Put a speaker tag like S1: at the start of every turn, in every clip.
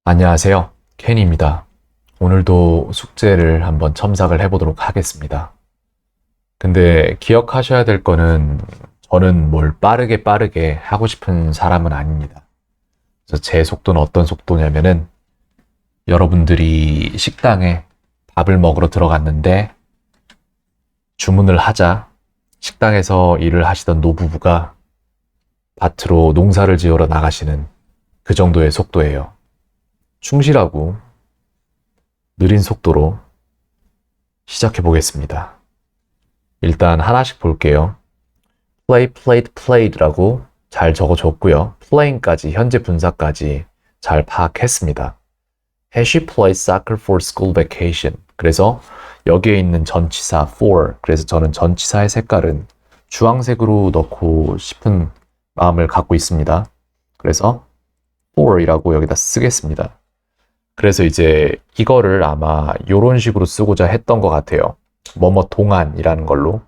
S1: 안녕하세요. 켄입니다. 오늘도 숙제를 한번 첨삭을 해보도록 하겠습니다. 근데 기억하셔야 될 거는 저는 뭘 빠르게 하고 싶은 사람은 아닙니다. 그래서 제 속도는 어떤 속도냐면은 여러분들이 식당에 밥을 먹으러 들어갔는데 주문을 하자 식당에서 일을 하시던 노부부가 밭으로 농사를 지으러 나가시는 그 정도의 속도예요. 충실하고 느린 속도로 시작해 보겠습니다. 일단 하나씩 볼게요. play, played, played라고 잘 적어줬고요. playing까지, 현재 분사까지 잘 파악했습니다. Has she played soccer for school vacation? 그래서 여기에 있는 전치사 for, 그래서 저는 전치사의 색깔은 주황색으로 넣고 싶은 마음을 갖고 있습니다. 그래서 for이라고 여기다 쓰겠습니다. 그래서 이제 이거를 아마 이런 식으로 쓰고자 했던 것 같아요. 뭐뭐 동안이라는 걸로.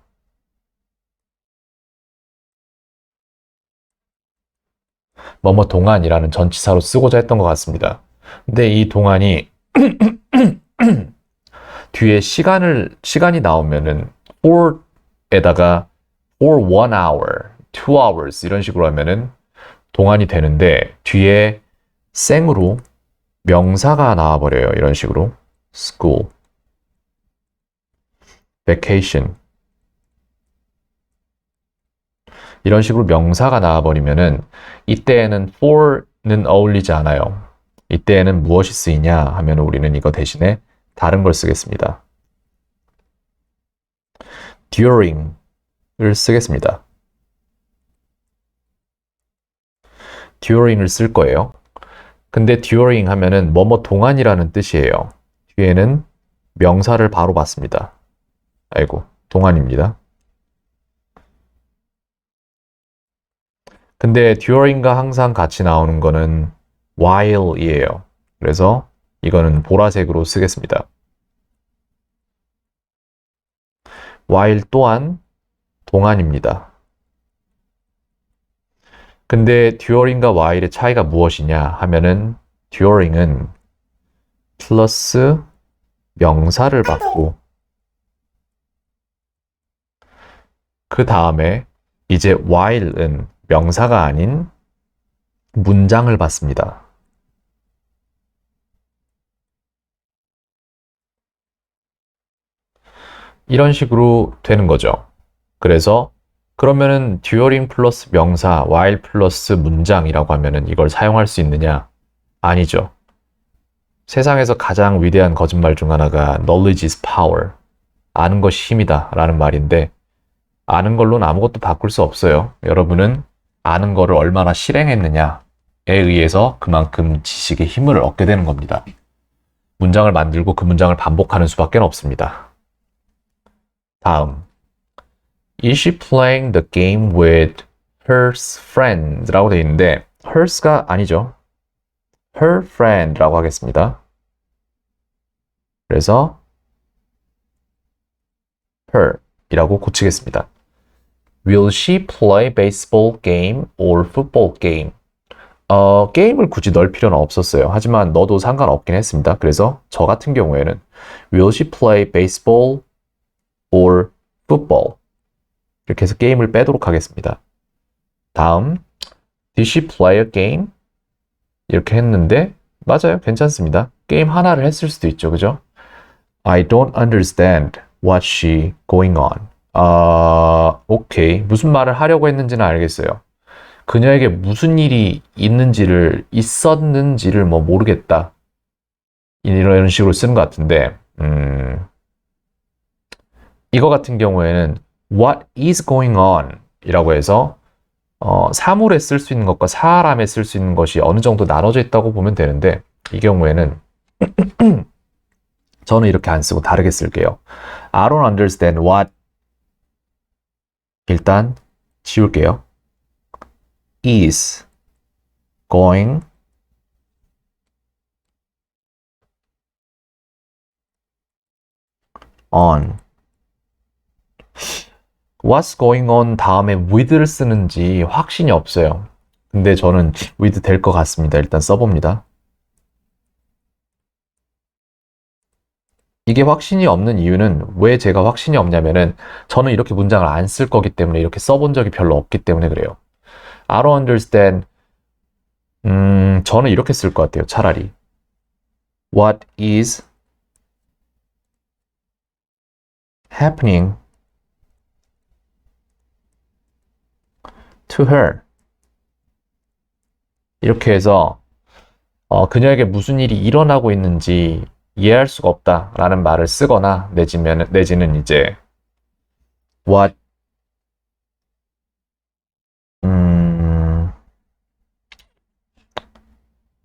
S1: 뭐뭐 동안이라는 전치사로 쓰고자 했던 것 같습니다. 근데 이 동안이 뒤에 시간이 나오면은 for에다가 for 1 hour, 2 hours 이런 식으로 하면은 동안이 되는데 뒤에 생으로 명사가 나와버려요. 이런 식으로. school, vacation 이런 식으로 명사가 나와버리면은 이때에는 for는 어울리지 않아요. 이때에는 무엇이 쓰이냐 하면 우리는 이거 대신에 다른 걸 쓰겠습니다. during을 쓰겠습니다. during을 쓸 거예요. 근데 during 하면은 뭐뭐 동안이라는 뜻이에요. 뒤에는 명사를 바로 봤습니다. 아이고, 동안입니다. 근데 during과 항상 같이 나오는 거는 while이에요. 그래서 이거는 보라색으로 쓰겠습니다. while 또한 동안입니다. 근데 during과 while의 차이가 무엇이냐 하면은 during은 플러스 명사를 받고 그 다음에 이제 while은 명사가 아닌 문장을 받습니다. 이런 식으로 되는 거죠. 그래서 그러면은 during 플러스 명사, while 플러스 문장이라고 하면은 이걸 사용할 수 있느냐? 아니죠. 세상에서 가장 위대한 거짓말 중 하나가 knowledge is power. 아는 것이 힘이다 라는 말인데 아는 걸로는 아무것도 바꿀 수 없어요. 여러분은 아는 거를 얼마나 실행했느냐에 의해서 그만큼 지식의 힘을 얻게 되는 겁니다. 문장을 만들고 그 문장을 반복하는 수밖에 없습니다. 다음. Is she playing the game with her friends? 라고 되어 있는데 hers가 아니죠. her friend라고 하겠습니다. 그래서 her 이라고 고치겠습니다. Will she play baseball game or football game? 게임을 굳이 넣을 필요는 없었어요. 하지만 넣어도 상관없긴 했습니다. 그래서 저 같은 경우에는 Will she play baseball or football? 이렇게 해서 게임을 빼도록 하겠습니다. 다음, Did she play a game? 이렇게 했는데 맞아요. 괜찮습니다. 게임 하나를 했을 수도 있죠. 그죠? I don't understand what's she going on. 오케이. 무슨 말을 하려고 했는지는 알겠어요. 그녀에게 무슨 일이 있었는지를 뭐 모르겠다. 이런 식으로 쓰는 것 같은데, 이거 같은 경우에는 what is going on 이라고 해서 사물에 쓸 수 있는 것과 사람에 쓸 수 있는 것이 어느 정도 나눠져 있다고 보면 되는데 이 경우에는 저는 이렇게 안 쓰고 다르게 쓸게요. I don't understand what 일단 지울게요. is going on What's going on 다음에 with를 쓰는지 확신이 없어요. 근데 저는 with 될 것 같습니다. 일단 써봅니다. 이게 확신이 없는 이유는 왜 제가 확신이 없냐면은 저는 이렇게 문장을 안 쓸 거기 때문에 이렇게 써본 적이 별로 없기 때문에 그래요. I don't understand. 저는 이렇게 쓸 것 같아요. 차라리. What is happening to her? 이렇게 해서 그녀에게 무슨 일이 일어나고 있는지 이해할 수가 없다라는 말을 쓰거나 내지는 이제 what 음,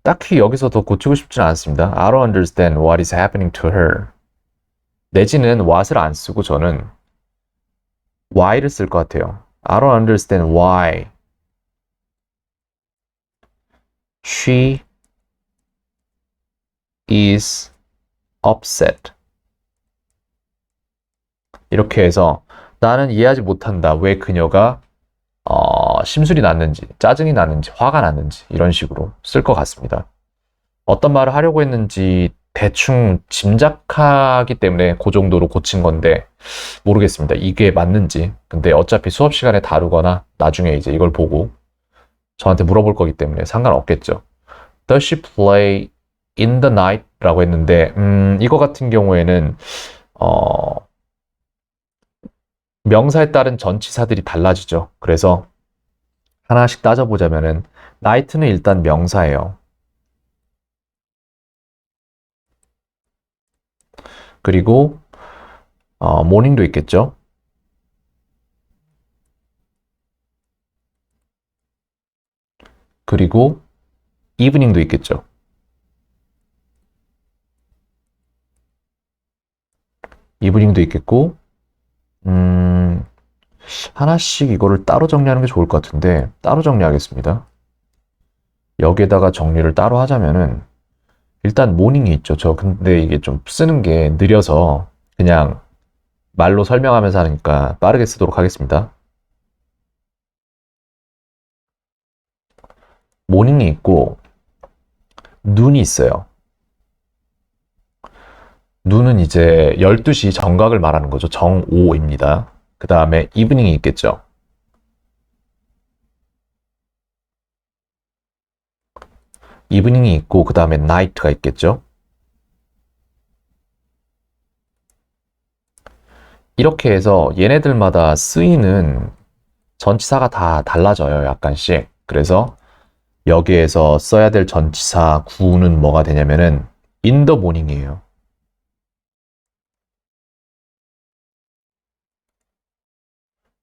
S1: 딱히 여기서 더 고치고 싶지는 않습니다. I don't understand what is happening to her. 내지는 what을 안 쓰고 저는 why를 쓸 것 같아요. I don't understand why she is upset. 이렇게 해서 나는 이해하지 못한다. 왜 그녀가 심술이 났는지, 짜증이 났는지, 화가 났는지 이런 식으로 쓸 것 같습니다. 어떤 말을 하려고 했는지 대충 짐작하기 때문에 그 정도로 고친 건데 모르겠습니다. 이게 맞는지. 근데 어차피 수업 시간에 다루거나 나중에 이제 이걸 보고 저한테 물어볼 거기 때문에 상관없겠죠. Does she play in the night? 라고 했는데 이거 같은 경우에는 어, 명사에 따른 전치사들이 달라지죠. 그래서 하나씩 따져보자면은 night는 일단 명사예요. 그리고 morning도 있겠죠. 그리고 evening도 있겠죠. evening도 있겠고 하나씩 이거를 따로 정리하는 게 좋을 것 같은데 따로 정리하겠습니다. 여기에다가 정리를 따로 하자면은 일단 모닝이 있죠. 저 근데 이게 좀 쓰는 게 느려서 그냥 말로 설명하면서 하니까 빠르게 쓰도록 하겠습니다. 모닝이 있고 눈이 있어요. 눈은 이제 12시 정각을 말하는 거죠. 정오입니다. 그 다음에 이브닝이 있겠죠. 이브닝이 있고 그 다음에 나이트가 있겠죠. 이렇게 해서 얘네들마다 쓰이는 전치사가 다 달라져요. 약간씩. 그래서 여기에서 써야 될 전치사 구는 뭐가 되냐면은 in the morning이에요.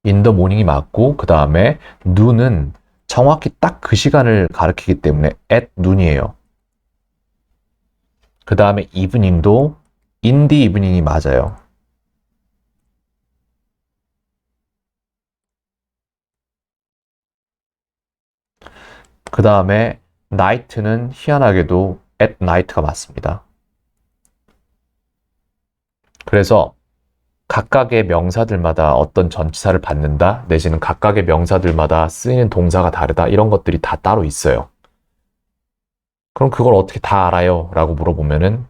S1: in the morning이 맞고 그 다음에 눈은 정확히 딱 그 시간을 가리키기 때문에 at 눈이에요. 그 다음에 evening도 in the evening이 맞아요. 그 다음에 night는 희한하게도 at night가 맞습니다. 그래서 각각의 명사들마다 어떤 전치사를 받는다, 내지는 각각의 명사들마다 쓰이는 동사가 다르다, 이런 것들이 다 따로 있어요. 그럼 그걸 어떻게 다 알아요? 라고 물어보면은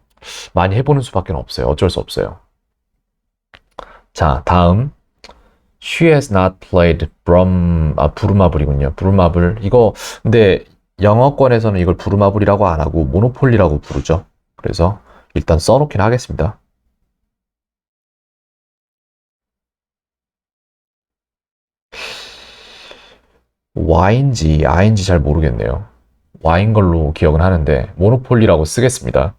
S1: 많이 해보는 수밖에 없어요. 어쩔 수 없어요. 자, 다음. She has not played 부루마블이군요. 부루마블. 이거, 근데 영어권에서는 이걸 부루마블이라고 안 하고 모노폴리라고 부르죠. 그래서 일단 써놓긴 하겠습니다. Y인지 I인지 잘 모르겠네요. Y인 걸로 기억은 하는데 모노폴리라고 쓰겠습니다.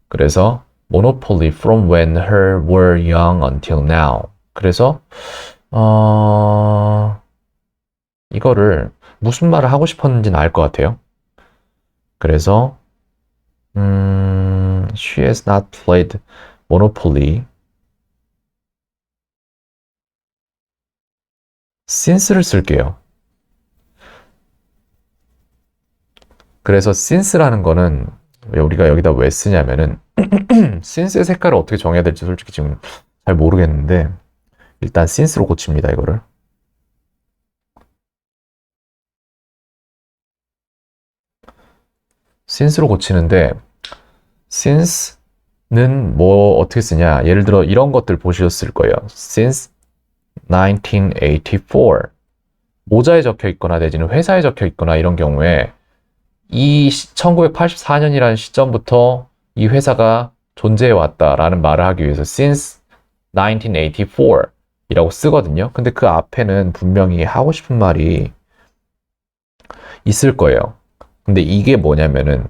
S1: 그래서 Monopoly from when her were young until now. 그래서 이거를 무슨 말을 하고 싶었는지는 알 것 같아요. 그래서 she has not played Monopoly since를 쓸게요. 그래서 since라는 거는 우리가 여기다 왜 쓰냐면은 since의 색깔을 어떻게 정해야 될지 솔직히 지금 잘 모르겠는데 일단 since로 고칩니다, 이거를. since로 고치는데 since 는 뭐 어떻게 쓰냐? 예를 들어 이런 것들 보셨을 거예요. Since 1984. 모자에 적혀 있거나 내지는 회사에 적혀 있거나 이런 경우에 이 1984년이라는 시점부터 이 회사가 존재해 왔다라는 말을 하기 위해서 since 1984 이라고 쓰거든요. 근데 그 앞에는 분명히 하고 싶은 말이 있을 거예요. 근데 이게 뭐냐면은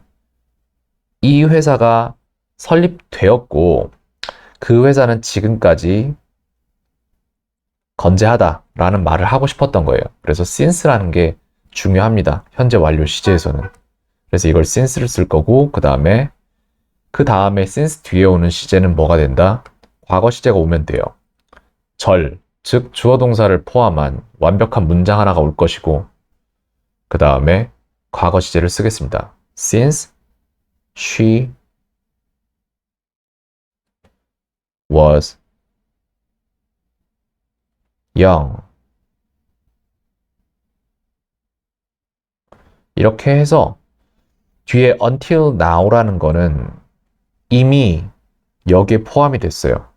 S1: 이 회사가 설립되었고 그 회사는 지금까지 건재하다라는 말을 하고 싶었던 거예요. 그래서 since라는 게 중요합니다. 현재 완료 시제에서는. 그래서 이걸 since를 쓸 거고 그 다음에 since 뒤에 오는 시제는 뭐가 된다? 과거 시제가 오면 돼요. 즉 주어 동사를 포함한 완벽한 문장 하나가 올 것이고 그 다음에 과거 시제를 쓰겠습니다. Since she was young. 이렇게 해서 뒤에 until now라는 거는 이미 여기에 포함이 됐어요.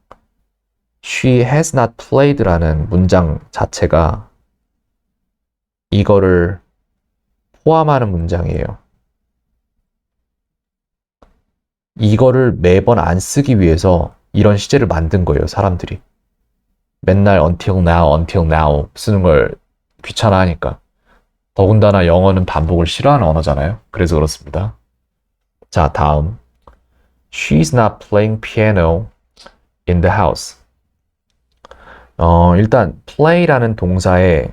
S1: She has not played라는 문장 자체가 이거를 포함하는 문장이에요. 이거를 매번 안 쓰기 위해서 이런 시제를 만든 거예요, 사람들이. 맨날 until now 쓰는 걸 귀찮아하니까. 더군다나 영어는 반복을 싫어하는 언어잖아요. 그래서 그렇습니다. 자, 다음. She's not playing piano in the house. 일단 play라는 동사에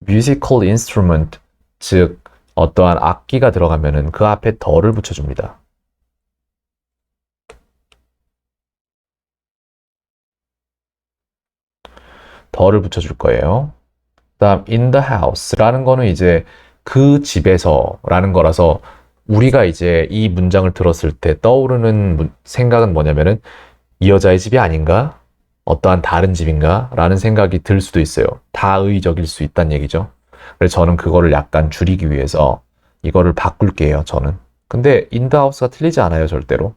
S1: musical instrument, 즉 어떠한 악기가 들어가면은 그 앞에 더를 붙여줍니다. 더를 붙여줄 거예요. 그다음 in the house라는 거는 이제 그 집에서라는 거라서 우리가 이제 이 문장을 들었을 때 떠오르는 생각은 뭐냐면은 이 여자의 집이 아닌가? 어떠한 다른 집인가? 라는 생각이 들 수도 있어요. 다의적일 수 있다는 얘기죠. 그래서 저는 그거를 약간 줄이기 위해서 이거를 바꿀게요, 저는. 근데 in the house가 틀리지 않아요, 절대로.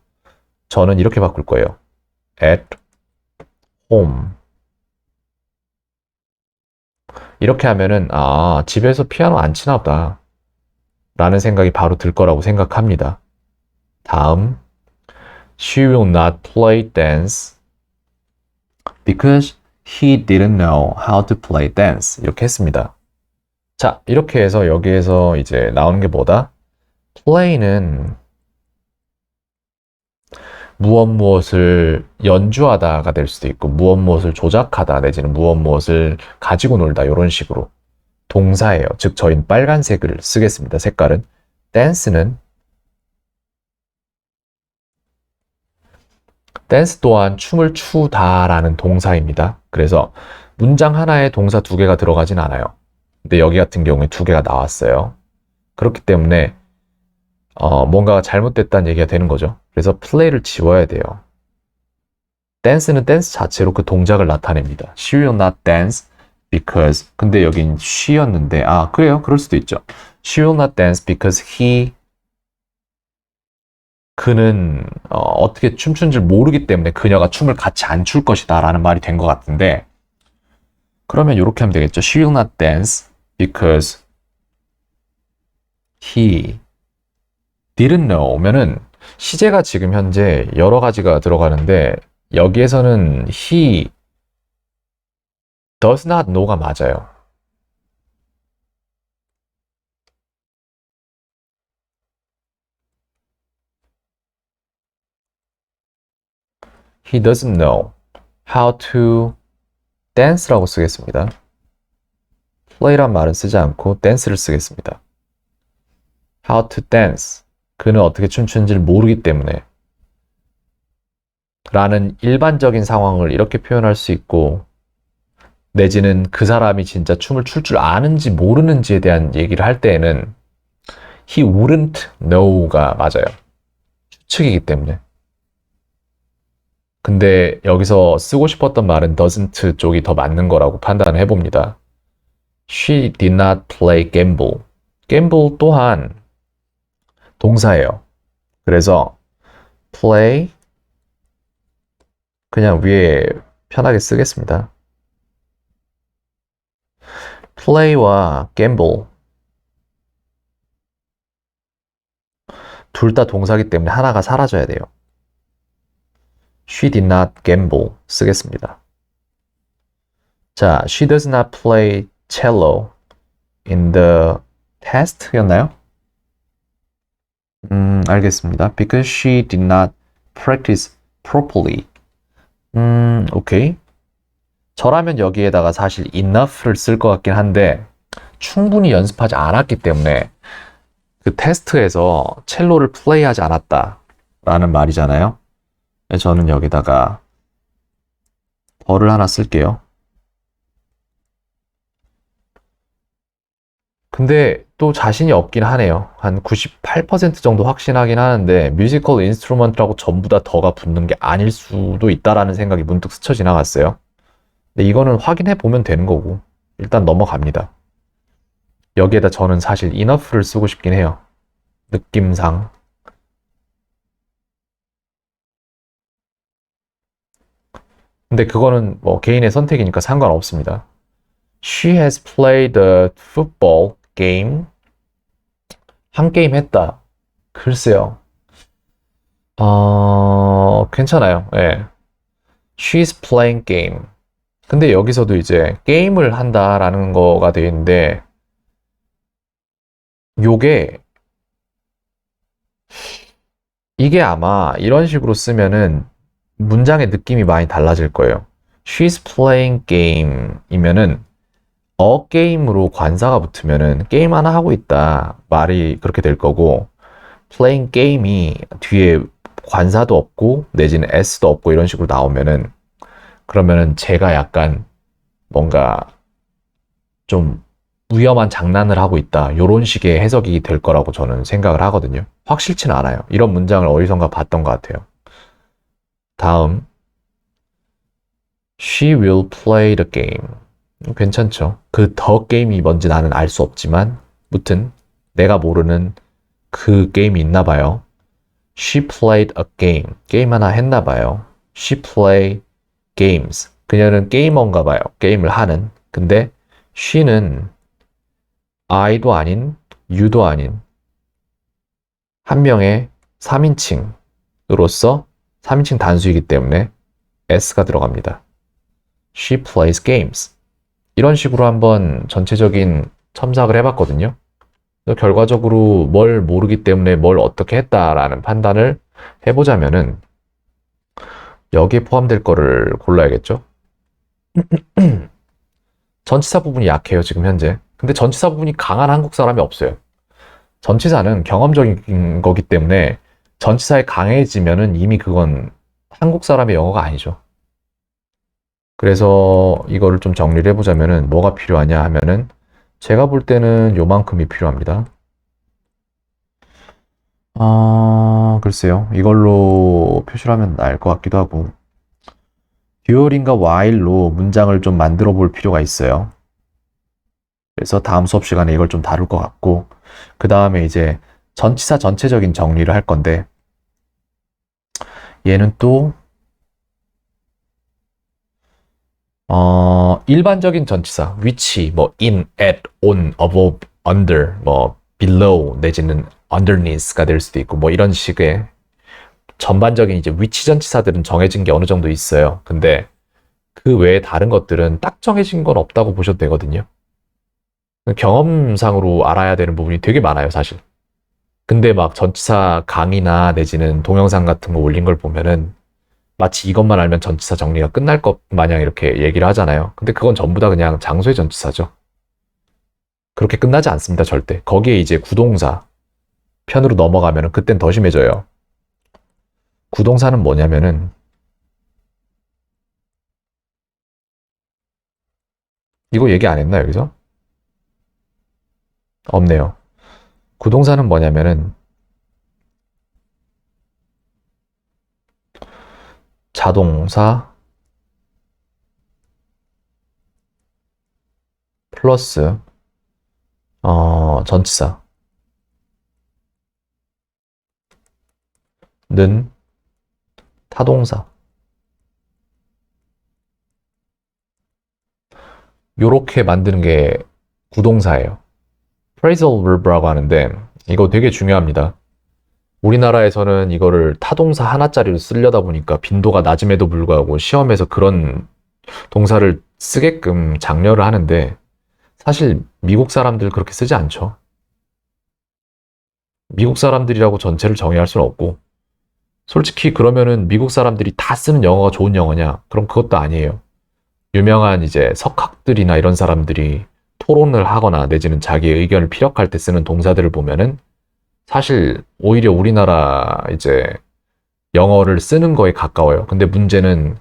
S1: 저는 이렇게 바꿀 거예요. at home. 이렇게 하면은 집에서 피아노 안 치나 보다 라는 생각이 바로 들 거라고 생각합니다. 다음, she will not play dance because he didn't know how to play dance. 이렇게 했습니다. 자, 이렇게 해서 여기에서 이제 나오는 게 뭐다? play는 무엇을 연주하다가 될 수도 있고 무엇을 조작하다 내지는 무엇을 가지고 놀다 이런 식으로 동사예요. 즉 저희는 빨간색을 쓰겠습니다. 색깔은. 댄스 또한 춤을 추다라는 동사입니다. 그래서 문장 하나에 동사 두 개가 들어가진 않아요. 근데 여기 같은 경우에 두 개가 나왔어요. 그렇기 때문에 뭔가가 잘못됐다는 얘기가 되는 거죠. 그래서 play를 지워야 돼요. dance는 댄스 자체로 그 동작을 나타냅니다. She will not dance because 근데 여긴 she였는데 그래요. 그럴 수도 있죠. She will not dance because 그는 어떻게 춤춘 줄 모르기 때문에 그녀가 춤을 같이 안 출 것이다 라는 말이 된 것 같은데 그러면 이렇게 하면 되겠죠. She will not dance because he didn't know면은 시제가 지금 현재 여러 가지가 들어가는데 여기에서는 he does not know가 맞아요. He doesn't know how to dance라고 쓰겠습니다. play란 말은 쓰지 않고 dance를 쓰겠습니다. How to dance. 그는 어떻게 춤추는지를 모르기 때문에 라는 일반적인 상황을 이렇게 표현할 수 있고 내지는 그 사람이 진짜 춤을 출 줄 아는지 모르는지에 대한 얘기를 할 때에는 he wouldn't know가 맞아요. 추측이기 때문에. 근데 여기서 쓰고 싶었던 말은 doesn't 쪽이 더 맞는 거라고 판단을 해봅니다. She did not play gamble. gamble 또한 동사예요. 그래서 play 그냥 위에 편하게 쓰겠습니다. play와 gamble 둘 다 동사기 때문에 하나가 사라져야 돼요. She did not gamble 쓰겠습니다. 자, she does not play cello in the test였나요? 알겠습니다. Because she did not practice properly. 오케이. 저라면 여기에다가 사실 enough를 쓸 것 같긴 한데 충분히 연습하지 않았기 때문에 그 테스트에서 첼로를 플레이하지 않았다라는 말이잖아요. 저는 여기다가 덜을 하나 쓸게요. 근데 또 자신이 없긴 하네요. 한 98% 정도 확신하긴 하는데 뮤지컬 인스트루먼트라고 전부 다 더가 붙는 게 아닐 수도 있다라는 생각이 문득 스쳐 지나갔어요. 근데 이거는 확인해 보면 되는 거고 일단 넘어갑니다. 여기에다 저는 사실 enough를 쓰고 싶긴 해요. 느낌상. 근데 그거는 뭐 개인의 선택이니까 상관없습니다. She has played a football game. 한 게임 했다. 글쎄요. 괜찮아요. 예. She's playing game. 근데 여기서도 이제 게임을 한다라는 거가 되어 있는데 요게 이게 아마 이런 식으로 쓰면은 문장의 느낌이 많이 달라질 거예요. She's playing game 이면은 게임으로 관사가 붙으면은 게임 하나 하고 있다 말이 그렇게 될 거고 playing game이 뒤에 관사도 없고 내지는 s도 없고 이런 식으로 나오면은 그러면은 제가 약간 뭔가 좀 위험한 장난을 하고 있다 요런 식의 해석이 될 거라고 저는 생각을 하거든요. 확실치는 않아요. 이런 문장을 어디선가 봤던 것 같아요. 다음 She will play the game. 괜찮죠. 그 더 게임이 뭔지 나는 알 수 없지만 무튼 내가 모르는 그 게임이 있나 봐요. She played a game. 게임 하나 했나 봐요. She play games. 그녀는 게이머인가 봐요. 게임을 하는. 근데 she는 I도 아닌 you도 아닌 한 명의 3인칭으로서 3인칭 단수이기 때문에 S가 들어갑니다. She plays games. 이런 식으로 한번 전체적인 첨삭을 해봤거든요. 결과적으로 뭘 모르기 때문에 뭘 어떻게 했다라는 판단을 해보자면은 여기에 포함될 거를 골라야겠죠. 전치사 부분이 약해요, 지금 현재. 근데 전치사 부분이 강한 한국 사람이 없어요. 전치사는 경험적인 거기 때문에 전치사에 강해지면은 이미 그건 한국 사람의 영어가 아니죠. 그래서 이거를 좀 정리를 해보자면은 뭐가 필요하냐 하면은 제가 볼 때는 요만큼이 필요합니다. 글쎄요. 이걸로 표시를 하면 나을 것 같기도 하고. 듀얼인과 while로 문장을 좀 만들어 볼 필요가 있어요. 그래서 다음 수업 시간에 이걸 좀 다룰 것 같고, 그 다음에 이제 전치사 전체적인 정리를 할 건데, 얘는 또, 일반적인 전치사, 위치, 뭐, in, at, on, above, under, 뭐, below, 내지는 underneath가 될 수도 있고, 뭐, 이런 식의 전반적인 이제 위치 전치사들은 정해진 게 어느 정도 있어요. 근데 그 외에 다른 것들은 딱 정해진 건 없다고 보셔도 되거든요. 경험상으로 알아야 되는 부분이 되게 많아요, 사실. 근데 막 전치사 강의나 내지는 동영상 같은 거 올린 걸 보면은 마치 이것만 알면 전치사 정리가 끝날 것 마냥 이렇게 얘기를 하잖아요. 근데 그건 전부 다 그냥 장소의 전치사죠. 그렇게 끝나지 않습니다, 절대. 거기에 이제 구동사 편으로 넘어가면은 그땐 더 심해져요. 구동사는 뭐냐면은 이거 얘기 안 했나 여기서? 없네요. 구동사는 뭐냐면은 자동사 플러스 전치사는 타동사. 요렇게 만드는 게 구동사예요. phrasal verb라고 하는데 이거 되게 중요합니다. 우리나라에서는 이거를 타동사 하나짜리로 쓰려다 보니까 빈도가 낮음에도 불구하고 시험에서 그런 동사를 쓰게끔 장려를 하는데 사실 미국 사람들 그렇게 쓰지 않죠. 미국 사람들이라고 전체를 정의할 수는 없고 솔직히 그러면은 미국 사람들이 다 쓰는 영어가 좋은 영어냐? 그럼 그것도 아니에요. 유명한 이제 석학들이나 이런 사람들이 토론을 하거나 내지는 자기의 의견을 피력할 때 쓰는 동사들을 보면은 사실 오히려 우리나라 이제 영어를 쓰는 거에 가까워요. 근데 문제는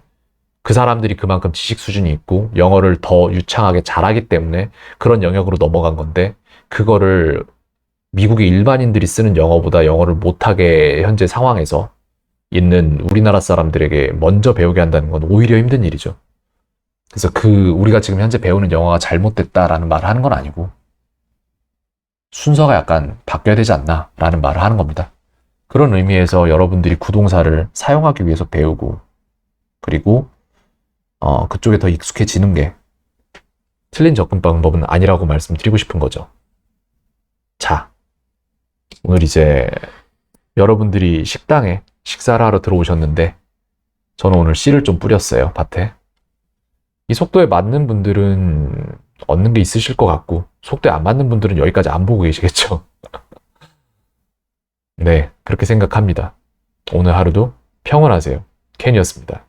S1: 그 사람들이 그만큼 지식 수준이 있고 영어를 더 유창하게 잘하기 때문에 그런 영역으로 넘어간 건데 그거를 미국의 일반인들이 쓰는 영어보다 영어를 못하게 현재 상황에서 있는 우리나라 사람들에게 먼저 배우게 한다는 건 오히려 힘든 일이죠. 그래서 우리가 지금 현재 배우는 영어가 잘못됐다라는 말을 하는 건 아니고 순서가 약간 바뀌어야 되지 않나 라는 말을 하는 겁니다. 그런 의미에서 여러분들이 구동사를 사용하기 위해서 배우고 그리고 그쪽에 더 익숙해지는 게 틀린 접근 방법은 아니라고 말씀드리고 싶은 거죠. 자, 오늘 이제 여러분들이 식당에 식사를 하러 들어오셨는데 저는 오늘 씨를 좀 뿌렸어요, 밭에. 이 속도에 맞는 분들은 얻는 게 있으실 것 같고 속도에 안 맞는 분들은 여기까지 안 보고 계시겠죠. 네, 그렇게 생각합니다. 오늘 하루도 평온하세요. 켄이었습니다.